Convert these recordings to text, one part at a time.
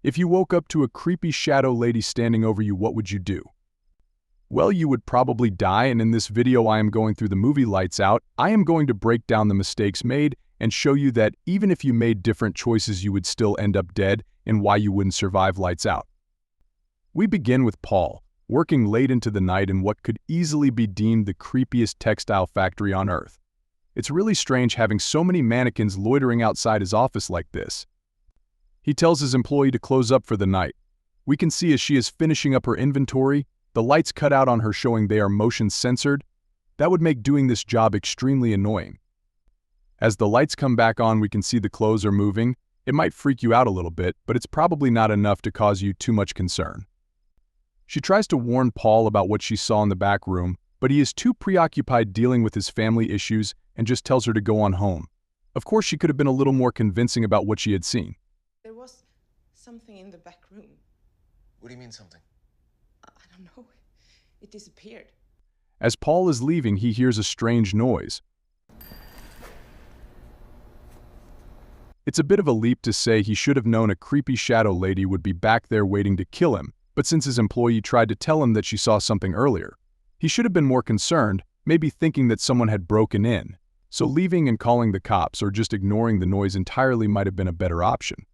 If you woke up to a creepy shadow lady standing over you, what would you do? Well, you would probably die, and in this video I am going through the movie Lights Out. I am going to break down the mistakes made and show you that even if you made different choices you would still end up dead and why you wouldn't survive Lights Out. We begin with Paul, working late into the night in what could easily be deemed the creepiest textile factory on Earth. It's really strange having so many mannequins loitering outside his office like this. He tells his employee to close up for the night. We can see as she is finishing up her inventory, the lights cut out on her showing they are motion censored. That would make doing this job extremely annoying. As the lights come back on, we can see the clothes are moving. It might freak you out a little bit, but it's probably not enough to cause you too much concern. She tries to warn Paul about what she saw in the back room, but he is too preoccupied dealing with his family issues and just tells her to go on home. Of course, she could have been a little more convincing about what she had seen. There was something in the back room. What do you mean something? I don't know. It disappeared. As Paul is leaving, he hears a strange noise. It's a bit of a leap to say he should have known a creepy shadow lady would be back there waiting to kill him, but since his employee tried to tell him that she saw something earlier, he should have been more concerned, maybe thinking that someone had broken in. So leaving and calling the cops or just ignoring the noise entirely might have been a better option.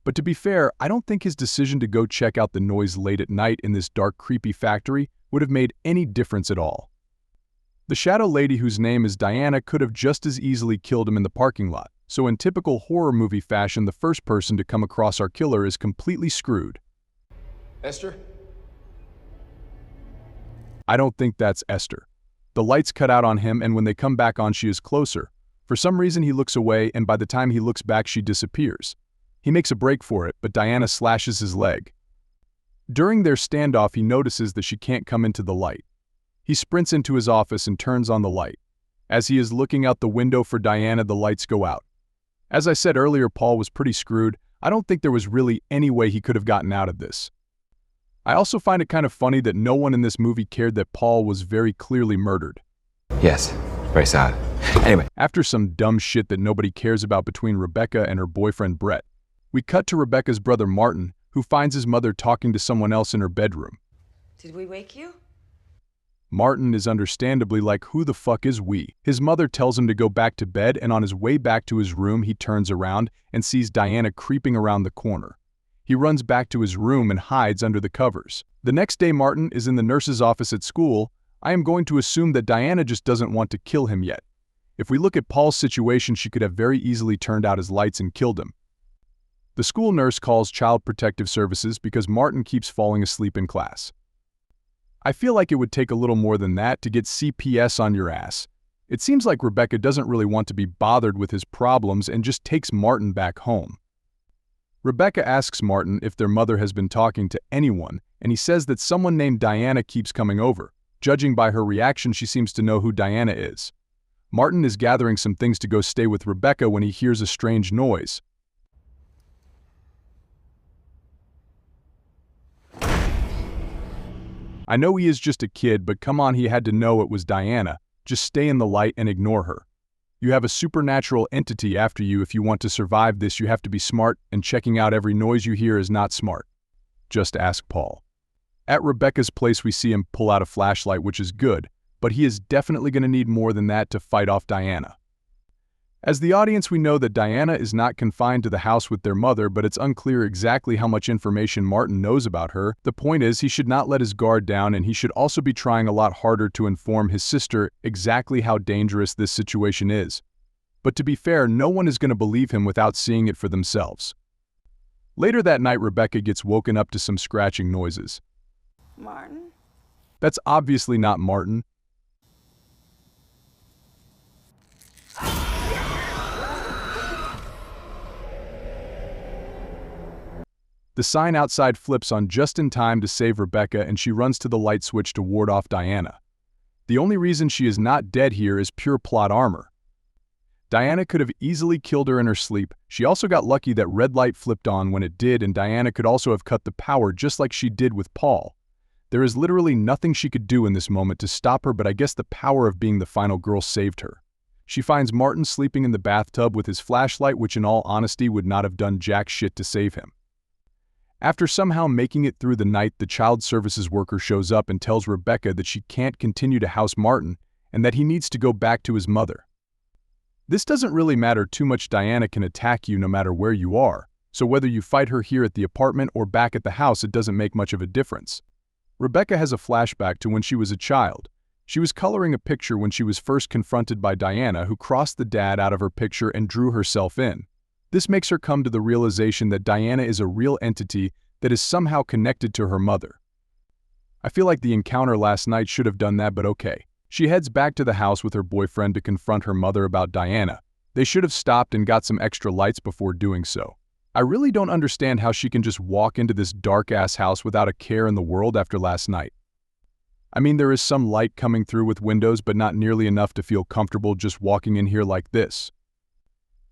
But to be fair, I don't think his decision to go check out the noise late at night in this dark, creepy factory would have made any difference at all. The shadow lady, whose name is Diana, could have just as easily killed him in the parking lot, so in typical horror movie fashion, the first person to come across our killer is completely screwed. Esther? I don't think that's Esther. The lights cut out on him, and when they come back on, she is closer. For some reason, he looks away, and by the time he looks back, she disappears. He makes a break for it, but Diana slashes his leg. During their standoff, he notices that she can't come into the light. He sprints into his office and turns on the light. As he is looking out the window for Diana, the lights go out. As I said earlier, Paul was pretty screwed. I don't think there was really any way he could have gotten out of this. I also find it kind of funny that no one in this movie cared that Paul was very clearly murdered. Yes, very sad. Anyway. After some dumb shit that nobody cares about between Rebecca and her boyfriend Brett, we cut to Rebecca's brother Martin, who finds his mother talking to someone else in her bedroom. Did we wake you? Martin is understandably like, who the fuck is we? His mother tells him to go back to bed, and on his way back to his room, he turns around and sees Diana creeping around the corner. He runs back to his room and hides under the covers. The next day, Martin is in the nurse's office at school. I am going to assume that Diana just doesn't want to kill him yet. If we look at Paul's situation, she could have very easily turned out his lights and killed him. The school nurse calls Child Protective Services because Martin keeps falling asleep in class. I feel like it would take a little more than that to get CPS on your ass. It seems like Rebecca doesn't really want to be bothered with his problems and just takes Martin back home. Rebecca asks Martin if their mother has been talking to anyone, and he says that someone named Diana keeps coming over. Judging by her reaction, she seems to know who Diana is. Martin is gathering some things to go stay with Rebecca when he hears a strange noise. I know he is just a kid, but come on, he had to know it was Diana. Just stay in the light and ignore her. You have a supernatural entity after you. If you want to survive this, you have to be smart, and checking out every noise you hear is not smart. Just ask Paul. At Rebecca's place, we see him pull out a flashlight, which is good, but he is definitely going to need more than that to fight off Diana. As the audience, we know that Diana is not confined to the house with their mother, but it's unclear exactly how much information Martin knows about her. The point is, he should not let his guard down, and he should also be trying a lot harder to inform his sister exactly how dangerous this situation is. But to be fair, no one is going to believe him without seeing it for themselves. Later that night, Rebecca gets woken up to some scratching noises. Martin? That's obviously not Martin. The sign outside flips on just in time to save Rebecca, and she runs to the light switch to ward off Diana. The only reason she is not dead here is pure plot armor. Diana could have easily killed her in her sleep. She also got lucky that red light flipped on when it did, and Diana could also have cut the power just like she did with Paul. There is literally nothing she could do in this moment to stop her, but I guess the power of being the final girl saved her. She finds Martin sleeping in the bathtub with his flashlight, which in all honesty would not have done jack shit to save him. After somehow making it through the night, the child services worker shows up and tells Rebecca that she can't continue to house Martin and that he needs to go back to his mother. This doesn't really matter too much. Diana can attack you no matter where you are, so whether you fight her here at the apartment or back at the house, it doesn't make much of a difference. Rebecca has a flashback to when she was a child. She was coloring a picture when she was first confronted by Diana, who crossed the dad out of her picture and drew herself in. This makes her come to the realization that Diana is a real entity that is somehow connected to her mother. I feel like the encounter last night should have done that, but okay. She heads back to the house with her boyfriend to confront her mother about Diana. They should have stopped and got some extra lights before doing so. I really don't understand how she can just walk into this dark-ass house without a care in the world after last night. I mean, there is some light coming through with windows, but not nearly enough to feel comfortable just walking in here like this.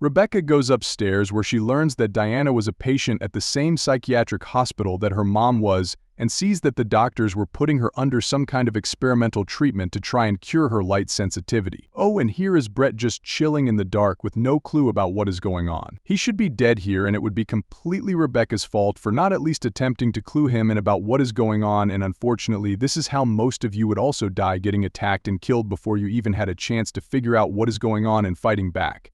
Rebecca goes upstairs where she learns that Diana was a patient at the same psychiatric hospital that her mom was and sees that the doctors were putting her under some kind of experimental treatment to try and cure her light sensitivity. Oh, and here is Brett just chilling in the dark with no clue about what is going on. He should be dead here, and it would be completely Rebecca's fault for not at least attempting to clue him in about what is going on, and unfortunately, this is how most of you would also die, getting attacked and killed before you even had a chance to figure out what is going on and fighting back.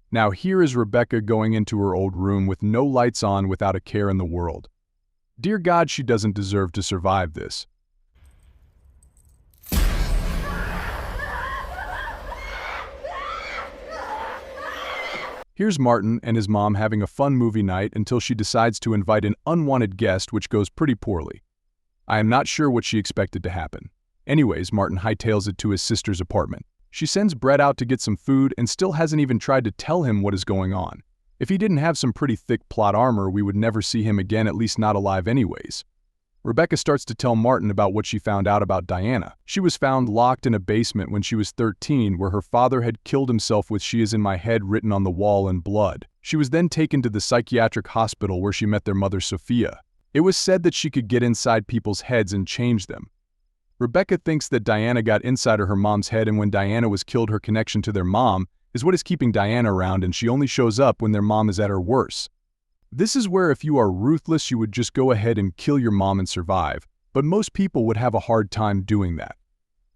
Now here is Rebecca going into her old room with no lights on, without a care in the world. Dear God, she doesn't deserve to survive this. Here's Martin and his mom having a fun movie night until she decides to invite an unwanted guest, which goes pretty poorly. I am not sure what she expected to happen. Anyways, Martin hightails it to his sister's apartment. She sends Brett out to get some food and still hasn't even tried to tell him what is going on. If he didn't have some pretty thick plot armor, we would never see him again, at least not alive anyways. Rebecca starts to tell Martin about what she found out about Diana. She was found locked in a basement when she was 13, where her father had killed himself with "She is in my head" written on the wall in blood. She was then taken to the psychiatric hospital where she met their mother, Sophia. It was said that she could get inside people's heads and change them. Rebecca thinks that Diana got inside of her mom's head, and when Diana was killed, her connection to their mom is what is keeping Diana around, and she only shows up when their mom is at her worst. This is where if you are ruthless, you would just go ahead and kill your mom and survive, but most people would have a hard time doing that.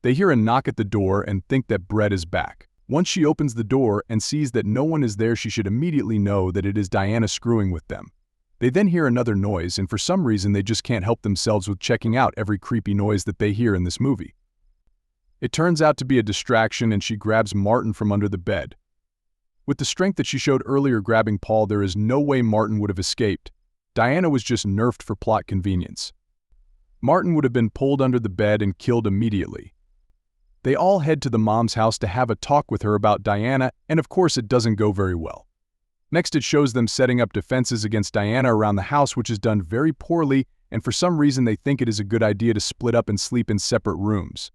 They hear a knock at the door and think that Brett is back. Once she opens the door and sees that no one is there, she should immediately know that it is Diana screwing with them. They then hear another noise, and for some reason they just can't help themselves with checking out every creepy noise that they hear in this movie. It turns out to be a distraction, and she grabs Martin from under the bed. With the strength that she showed earlier grabbing Paul, there is no way Martin would have escaped. Diana was just nerfed for plot convenience. Martin would have been pulled under the bed and killed immediately. They all head to the mom's house to have a talk with her about Diana, and of course it doesn't go very well. Next, it shows them setting up defenses against Diana around the house, which is done very poorly, and for some reason they think it is a good idea to split up and sleep in separate rooms.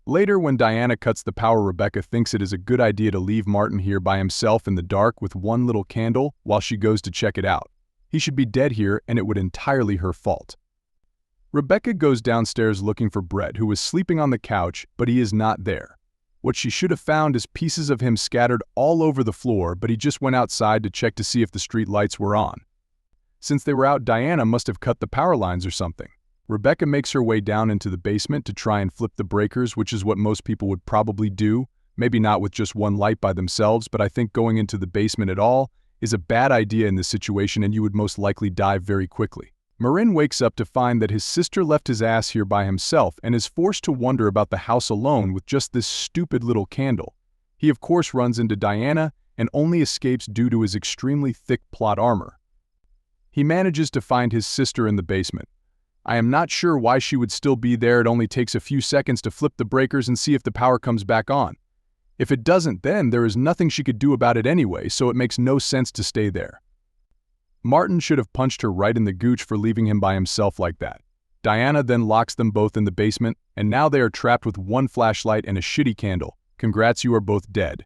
Later, when Diana cuts the power, Rebecca thinks it is a good idea to leave Martin here by himself in the dark with one little candle while she goes to check it out. He should be dead here, and it would entirely her fault. Rebecca goes downstairs looking for Brett, who is sleeping on the couch, but he is not there. What she should have found is pieces of him scattered all over the floor, but he just went outside to check to see if the street lights were on. Since they were out, Diana must have cut the power lines or something. Rebecca makes her way down into the basement to try and flip the breakers, which is what most people would probably do. Maybe not with just one light by themselves, but I think going into the basement at all is a bad idea in this situation, and you would most likely die very quickly. Marin wakes up to find that his sister left his ass here by himself and is forced to wonder about the house alone with just this stupid little candle. He of course runs into Diana and only escapes due to his extremely thick plot armor. He manages to find his sister in the basement. I am not sure why she would still be there. It only takes a few seconds to flip the breakers and see if the power comes back on. If it doesn't, then there is nothing she could do about it anyway, so it makes no sense to stay there. Martin should have punched her right in the gooch for leaving him by himself like that. Diana then locks them both in the basement, and now they are trapped with one flashlight and a shitty candle. Congrats, you are both dead.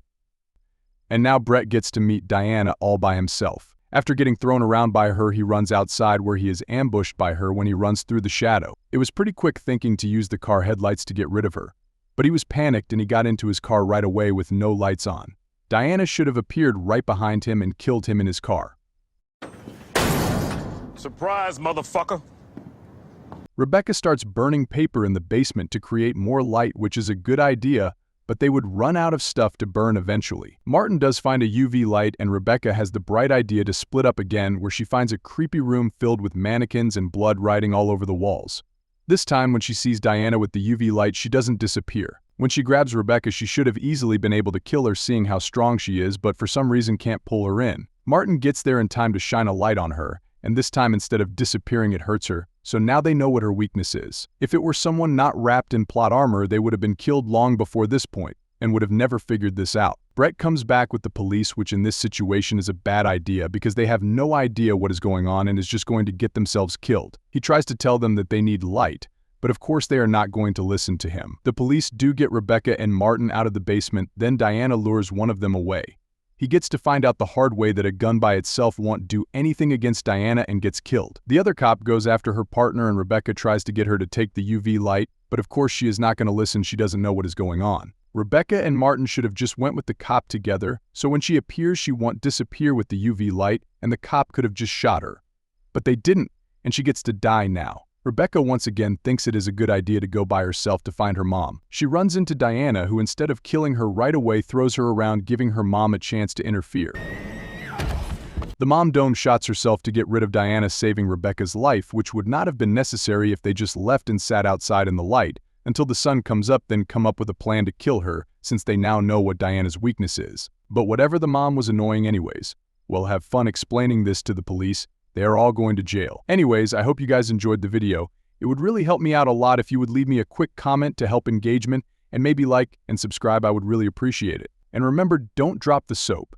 And now Brett gets to meet Diana all by himself. After getting thrown around by her, he runs outside where he is ambushed by her when he runs through the shadow. It was pretty quick thinking to use the car headlights to get rid of her. But he was panicked and he got into his car right away with no lights on. Diana should have appeared right behind him and killed him in his car. Surprise, motherfucker. Rebecca starts burning paper in the basement to create more light, which is a good idea, but they would run out of stuff to burn eventually. Martin does find a UV light, and Rebecca has the bright idea to split up again, where she finds a creepy room filled with mannequins and blood writing all over the walls. This time, when she sees Diana with the UV light, she doesn't disappear. When she grabs Rebecca, she should have easily been able to kill her, seeing how strong she is, but for some reason can't pull her in. Martin gets there in time to shine a light on her, and this time instead of disappearing it hurts her, so now they know what her weakness is. If it were someone not wrapped in plot armor, they would have been killed long before this point, and would have never figured this out. Brett comes back with the police, which in this situation is a bad idea because they have no idea what is going on and is just going to get themselves killed. He tries to tell them that they need light, but of course they are not going to listen to him. The police do get Rebecca and Martin out of the basement, then Diana lures one of them away. He gets to find out the hard way that a gun by itself won't do anything against Diana and gets killed. The other cop goes after her partner and Rebecca tries to get her to take the UV light, but of course she is not going to listen, she doesn't know what is going on. Rebecca and Martin should have just went with the cop together, so when she appears she won't disappear with the UV light and the cop could have just shot her. But they didn't, and she gets to die now. Rebecca once again thinks it is a good idea to go by herself to find her mom. She runs into Diana, who instead of killing her right away throws her around, giving her mom a chance to interfere. The mom dome shots herself to get rid of Diana, saving Rebecca's life, which would not have been necessary if they just left and sat outside in the light until the sun comes up, then come up with a plan to kill her, since they now know what Diana's weakness is. But whatever, the mom was annoying anyways. We'll have fun explaining this to the police. They are all going to jail. Anyways, I hope you guys enjoyed the video. It would really help me out a lot if you would leave me a quick comment to help engagement, and maybe like and subscribe. I would really appreciate it. And remember, don't drop the soap.